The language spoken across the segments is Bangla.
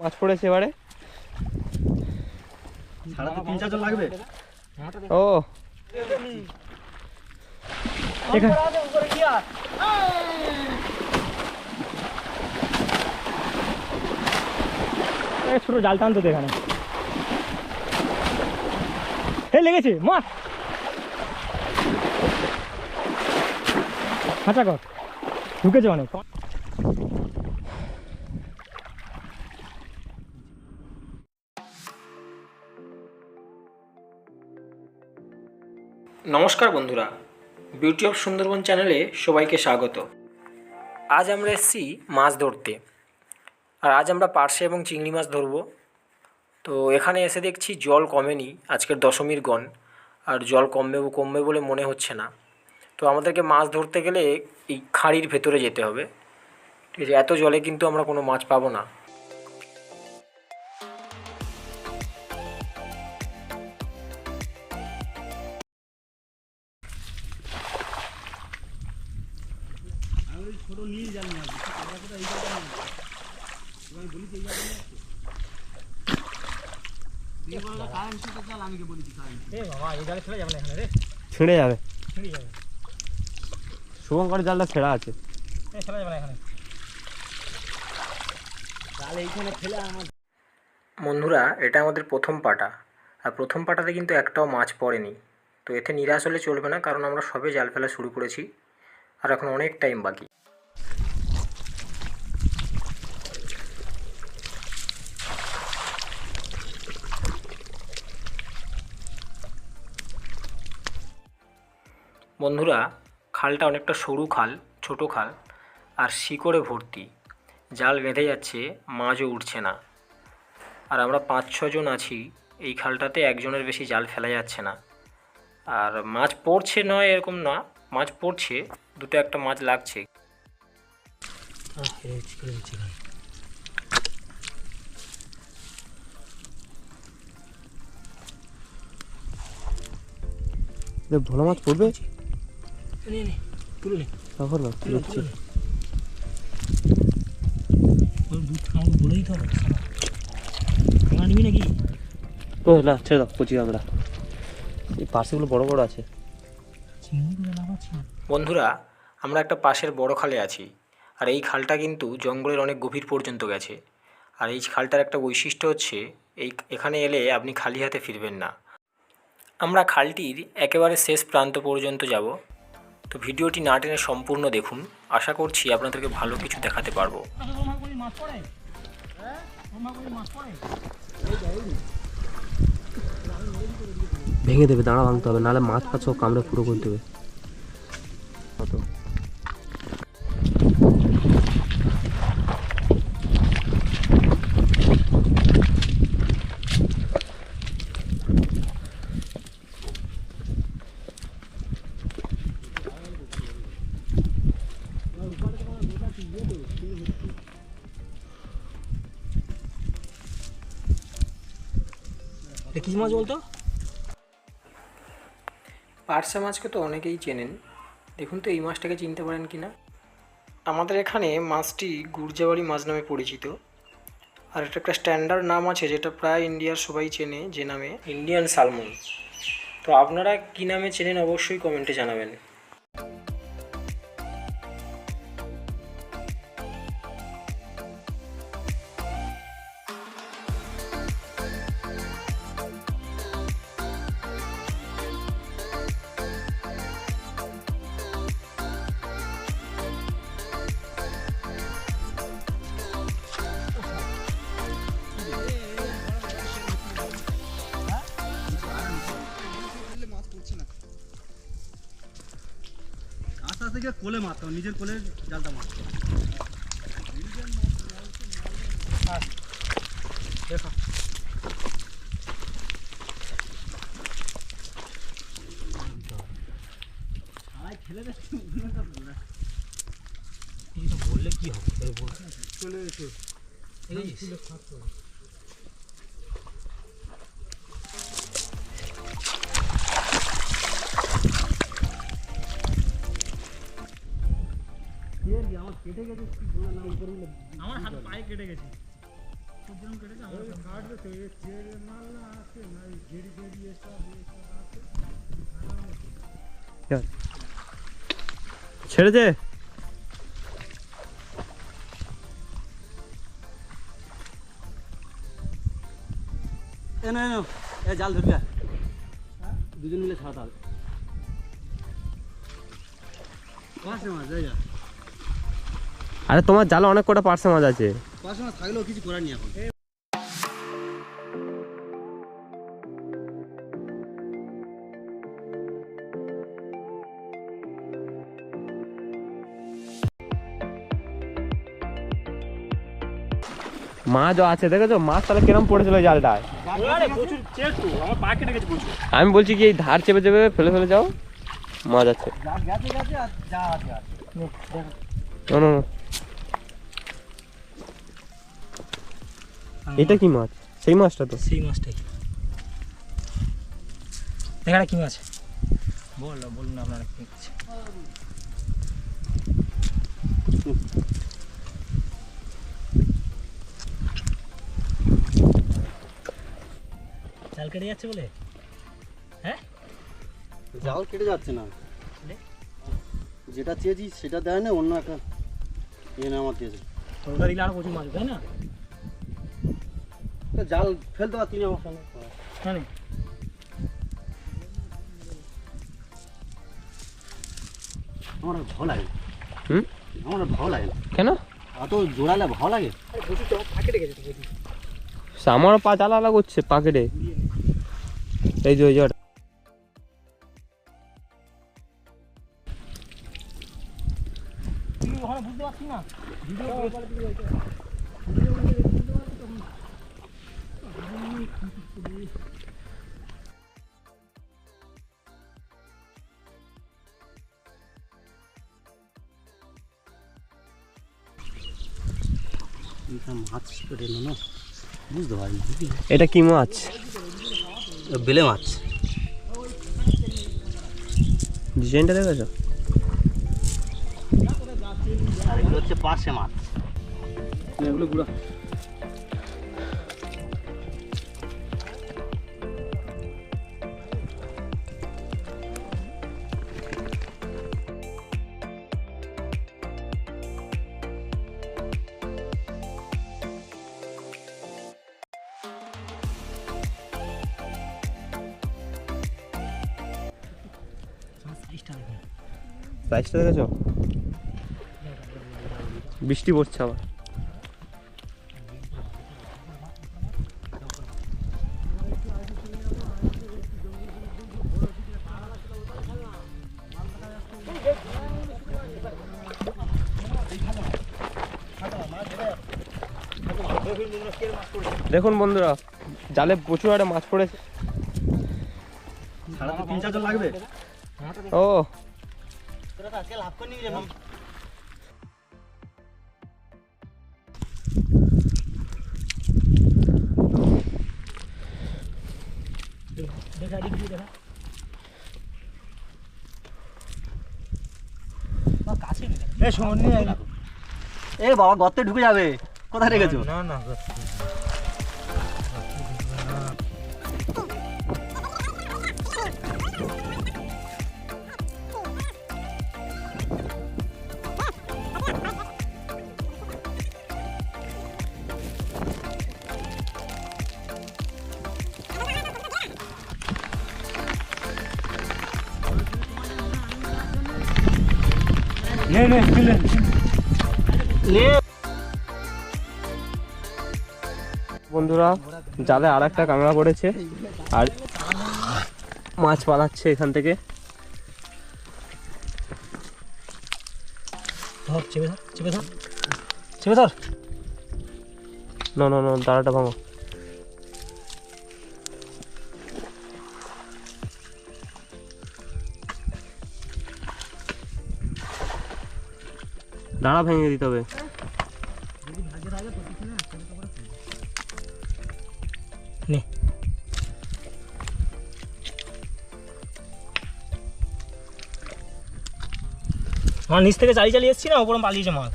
মাছ পড়েছে এবারে। ছাড়াতে 3-4 জন লাগবে। ও ছোট জাল টানতো তো এখানে। লেগেছে মাছ, খাঁচা কর ঢুকেছে অনেক। নমস্কার বন্ধুরা, বিউটি অফ সুন্দরবন চ্যানেলে সবাইকে স্বাগত। আজ আমরা এসেছি মাছ ধরতে, আর আজ আমরা পার্শে এবং চিংড়ি মাছ ধরবো। তো এখানে এসে দেখছি জল কমেনি, আজকের দশমীর গণ, আর জল কমবে বলে মনে হচ্ছে না। তো আমাদেরকে মাছ ধরতে গেলে এই খাঁড়ির ভেতরে যেতে হবে, ঠিক আছে? এত জলে কিন্তু আমরা কোনো মাছ পাবো না। ছেড়ে যাবে, শুভঙ্কর জালটা ছেঁড়া আছে। বন্ধুরা, এটা আমাদের প্রথম পাটা, আর প্রথম পাটাতে কিন্তু একটাও মাছ পড়েনি। তো এতে নিরাশ হলে চলবে না, কারণ আমরা সবে জাল ফেলা শুরু করেছি আর এখন অনেক টাইম বাকি। বন্ধুরা, খালটা অনেকটা সরু খাল, ছোট খাল, আর শিকড়ে ভর্তি। জাল বেঁধে যাচ্ছে, মাছও উঠছে না। আর আমরা 5-6 জন আছি এই খালটাতে, একজনের বেশি জাল ফেলা যাচ্ছে না। আর মাছ পড়ছে নয় এরকম না, মাছ পড়ছে, দুটো একটা মাছ লাগছে। ভালো মাছ পড়বে তুলে তখন না তুলছি। দুধ খাওয়া বলেই তো নিবি নাকি? ও না, ছেড়ে দাও, কচি আমরা এই পাশেগুলো বড় বড় আছে। বন্ধুরা, আমরা একটা পাশের বড় খালে আছি, আর এই খালটা কিন্তু জঙ্গলের অনেক গভীর পর্যন্ত গেছে। আর এই খালটার একটা বৈশিষ্ট্য হচ্ছে, এখানে এলে আপনি খালি হাতে ফিরবেন না। আমরা খালটির একেবারে শেষ প্রান্ত পর্যন্ত যাব। তো ভিডিওটি না টেনে সম্পূর্ণ দেখুন, আশা করছি আপনাদেরকে ভালো কিছু দেখাতে পারবো। ভেঙে দেবে, দাঁড়া ভাঙতে হবে, নাহলে মাছ ফাছ সব কামড়ে পুরো করে দেবে। কি মাছ বলতো? পার্শে মাছকে তো অনেকেই চেনেন, দেখুন তো এই মাছটাকে চিনতে পারেন কি না। আমাদের এখানে মাছটি গুরজাওয়ালি মাছ নামে পরিচিত, আর এটা একটা স্ট্যান্ডার্ড নাম আছে যেটা প্রায় ইন্ডিয়ার সবাই চেনে, যে নামে ইন্ডিয়ান সালমন। তো আপনারা কী নামে চেনেন অবশ্যই কমেন্টে জানাবেন। আস্তে আস্তে কোলে মারতে হবে, নিজের কোলে জালটা মারতে হবে। দেখো বললে কি হবে? চলে এসো আমার হাত পায়ে কেটে গেছে। ছেড়েছে এ না এ জাল ধরবে দুজন মিলে ছাড়া তাহলে পাশে মাছ যাই যা আরে তোমার জালে অনেক কটা পার্সে মাছ আছে পাশে মাছ থাকলেও কিছু করার নেই এখন মাছও আছে দেখেছো মাছ তাহলে কিরম পড়েছিল জালটায় প্রচুর চেষ্টা আমার পা কেটে গেছে প্রচুর। আমি বলছি কি এই ধার চেপে চেপে ফেলে ফেলে যাও মাছ আছে যা গেছে গেছে আর যা আছে আর না না না এটা কি মাছ সেই মাছটা তো সেই মাছটাই দেখাটা কি মাছ বলুন না আপনারা কি মাছ জাল কেটে যাচ্ছে বলে হ্যাঁ জাল কেটে যাচ্ছে না যেটা চেয়েছি সেটা দেয় না অন্য একটা এনে আমার দিয়েছে ওটা দিলে আরো প্রচুর মাছ তাই না জাল ফেলতে পারছি না আমার সঙ্গে জানি আমার ভালো লাগে হুম আমার ভালো লাগে না কেন এত জোড়ালে ভালো লাগে প্রচুর তো পা কেটে গেছে প্রচুর আমারও পা জ্বালা আলা করছে পাকেটে এই যে ওই যে ওখানে বুঝতে পারছি না মাছ কেটে না বুঝতে পারি এটা কি মাছ বেলে মাছ ডিজাইনটা দেখেছো আর এগুলো হচ্ছে পার্শে মাছ এগুলো গুঁড়া সাইজটা দেখেছো বৃষ্টি পড়ছে আবার দেখুন বন্ধুরা জালে প্রচুর একটা মাছ পড়েছে সারা তো 3-4 জন লাগবে ও আজকে লাভ করে নিয়ে যাবো দেখা দিক দিয়ে দেখা কাছে এ শোন নিয়ে আয় না এ বাবা গর্তে ঢুকে যাবে কোথায় রেখেছো না না বন্ধুরা জালে আর একটা কাঁকড়া পড়েছে আর মাছ পালাচ্ছে এখান থেকে ধর চেপে ধর চেপে ধর চেপে ধর না না না দাঁড়াটা ভাঙো দাঁড়া ভেঙে দিতে হবে নে আমার নিচ থেকে চালিয়ে চালিয়ে এসছি না ওপরে পালিয়েছে মাছ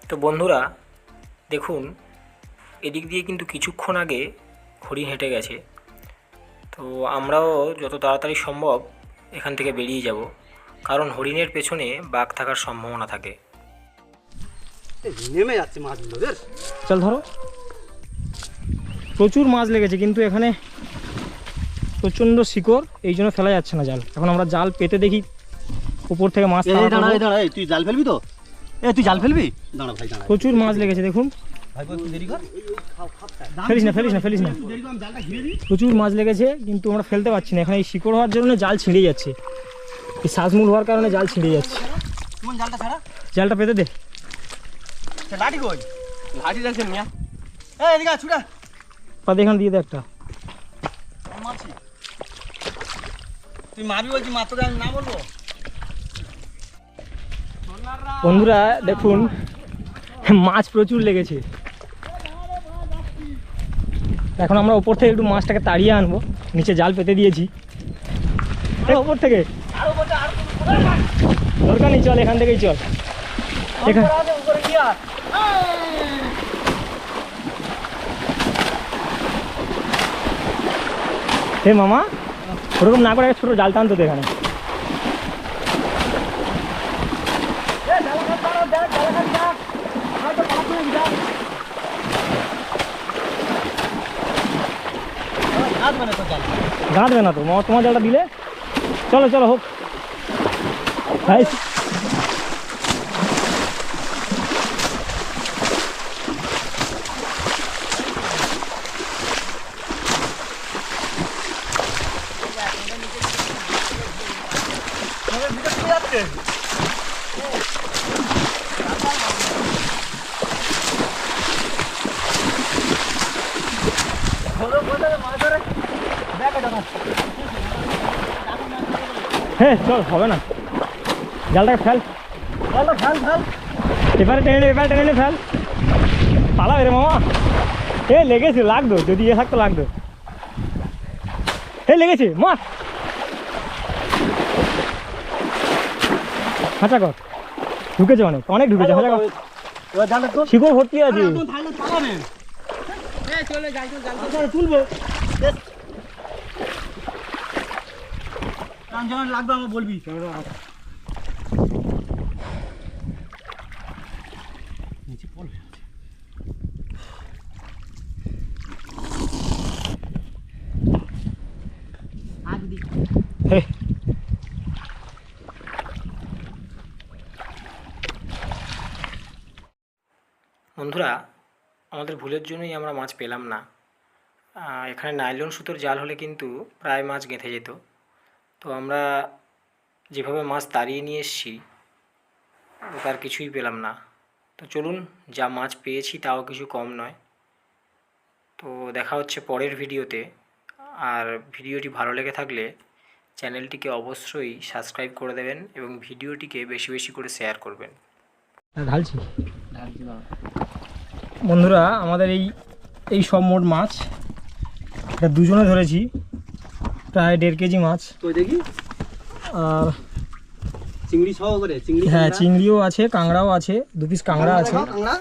তো বন্ধুরা দেখুন এদিক দিয়ে কিন্তু কিছুক্ষণ আগে হরিণ হেঁটে গেছে। তো আমরাও যত তাড়াতাড়ি সম্ভব এখান থেকে বেরিয়ে যাব, কারণ হরিণের পেছনে বাঘ থাকার সম্ভাবনা থাকে। নেমে যাচ্ছে মাছগুলো বেশ। চল ধরো, প্রচুর মাছ লেগেছে কিন্তু এখানে প্রচণ্ড শিকড়, এই জন্য ফেলা যাচ্ছে না জাল। এখন আমরা জাল পেতে দেখি উপর থেকে মাছ তাড়া দাঁড়া করবো। দাঁড়া, তুই জাল ফেলবি তো? তুই জাল ফেলবি? দাঁড়া ভাই দাঁড়া। প্রচুর মাছ লেগেছে দেখুন। ভাই একটু দেরি কর। ফেলিস না ফেলিস না ফেলিস না, প্রচুর মাছ লেগেছে কিন্তু আমরা ফেলতে পারছি না। এখানে এই শিকড় হওয়ার জন্য জাল ছিঁড়ে যাচ্ছে, এই শ্বাসমূল হওয়ার কারণে জাল ছিঁড়ে যাচ্ছে। তোমার জালটা ছাড়া। জালটা পেতে দে। লাঠি কই? লাঠি রাখছে মিয়া। এই এদিকে আয়, ছুটা। পাতে এখানে দিয়ে দে একটা। মারছি। তুই মারবি বলছি, মাত্র আমি না বলবো। বন্ধুরা দেখুন মাছ প্রচুর লেগেছে। এখন আমরা ওপর থেকে একটু মাছটাকে তাড়িয়ে আনবো, নিচে জাল পেতে দিয়েছি। ওপর থেকে দরকার নেই, চল এখান থেকেই চল। এখানে হে মামা, ওরকম না করে ছোটো জাল টানতো তো এখানে। গাঁদবে না তো মামা, তোমার জালটা দিলে। চলো চলো হোক ভাই। হ্যাঁ চল, হবে না, জালটাকে ফেল। এবারে টেনে ফেল। পালাবে রে মামা। এ লেগেছে, লাগতো যদি এ থাকতো লাগতো। এ লেগেছে, মার। হাঁচা কর, ঢুকেছে অনেক অনেক ঢুকেছে। হাঁচা কর, শিকড় ভর্তি আছে। তুলবো লাগবে আমার বলবি। নিচে পল হয়ে আছে। হে বন্ধুরা, আমাদের ভুলের জন্যই আমরা মাছ পেলাম না। এখানে নাইলন সুতোর জাল হলে কিন্তু প্রায় মাছ গেঁথে যেত। তো আমরা যেভাবে মাছ তাড়িয়ে নিয়ে এসেছি তার কিছুই পেলাম না। তো চলুন, যা মাছ পেয়েছি তাও কিছু কম নয়। তো দেখা হচ্ছে পরের ভিডিওতে। আর ভিডিওটি ভালো লেগে থাকলে চ্যানেলটিকে অবশ্যই সাবস্ক্রাইব করে দেবেন এবং ভিডিওটিকে বেশি বেশি করে শেয়ার করবেন। ঢালছি। বন্ধুরা আমাদের এই সব মোট মাছ, এটা দুজনে ধরেছি, প্রায় 1.5 কেজি মাছ। তো দেখি আর চিংড়ি সহ করে চিংড়ি। হ্যাঁ চিংড়িও আছে, কাঁকড়াও আছে, 2 পিস কাঁকড়া আছে। কাঁকড়া